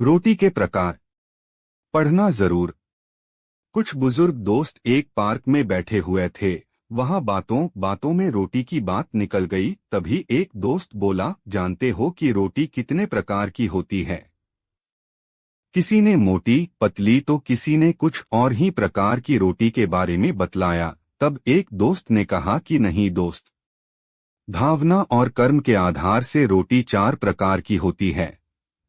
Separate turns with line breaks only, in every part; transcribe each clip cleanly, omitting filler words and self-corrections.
रोटी के प्रकार पढ़ना जरूर। कुछ बुजुर्ग दोस्त एक पार्क में बैठे हुए थे। वहां बातों बातों में रोटी की बात निकल गई। तभी एक दोस्त बोला, जानते हो कि रोटी कितने प्रकार की होती है? किसी ने मोटी पतली तो किसी ने कुछ और ही प्रकार की रोटी के बारे में बतलाया। तब एक दोस्त ने कहा कि नहीं दोस्त, भावना और कर्म के आधार से रोटी 4 प्रकार की होती है।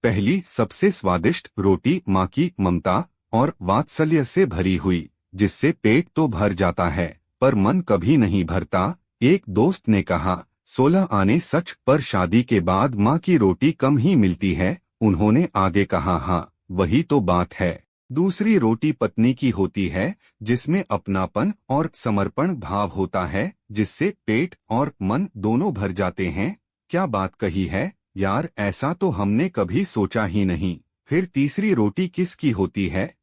पहली सबसे स्वादिष्ट रोटी माँ की ममता और वात्सल्य से भरी हुई, जिससे पेट तो भर जाता है पर मन कभी नहीं भरता। एक दोस्त ने कहा, 16 आने सच, पर शादी के बाद माँ की रोटी कम ही मिलती है। उन्होंने आगे कहा, हाँ वही तो बात है। दूसरी रोटी पत्नी की होती है, जिसमें अपनापन और समर्पण भाव होता है, जिससे पेट और मन दोनों भर जाते हैं। क्या बात कही है यार, ऐसा तो हमने कभी सोचा ही नहीं। फिर तीसरी रोटी किसकी होती है?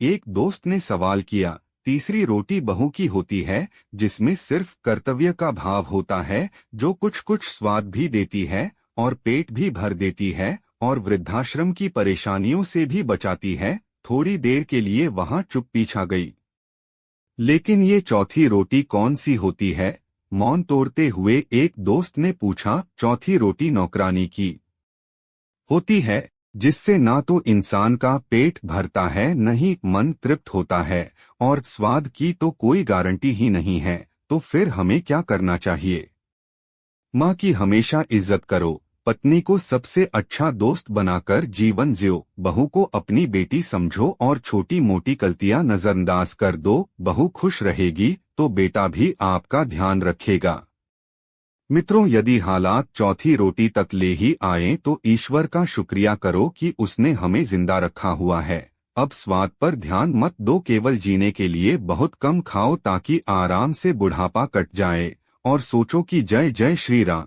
एक दोस्त ने सवाल किया। तीसरी रोटी बहू की होती है, जिसमें सिर्फ कर्तव्य का भाव होता है, जो कुछ कुछ स्वाद भी देती है और पेट भी भर देती है और वृद्धाश्रम की परेशानियों से भी बचाती है। थोड़ी देर के लिए वहां चुप्पी छा गई। लेकिन ये चौथी रोटी कौन सी होती है? मौन तोड़ते हुए एक दोस्त ने पूछा। चौथी रोटी नौकरानी की होती है, जिससे ना तो इंसान का पेट भरता है न ही मन तृप्त होता है, और स्वाद की तो कोई गारंटी ही नहीं है। तो फिर हमें क्या करना चाहिए? माँ की हमेशा इज्जत करो, पत्नी को सबसे अच्छा दोस्त बनाकर जीवन जियो, बहू को अपनी बेटी समझो और छोटी मोटी गलतियां नजरअंदाज कर दो। बहू खुश रहेगी तो बेटा भी आपका ध्यान रखेगा। मित्रों, यदि हालात चौथी रोटी तक ले ही आए तो ईश्वर का शुक्रिया करो कि उसने हमें जिंदा रखा हुआ है। अब स्वाद पर ध्यान मत दो, केवल जीने के लिए बहुत कम खाओ ताकि आराम से बुढ़ापा कट जाए। और सोचो कि जय जय श्री राम।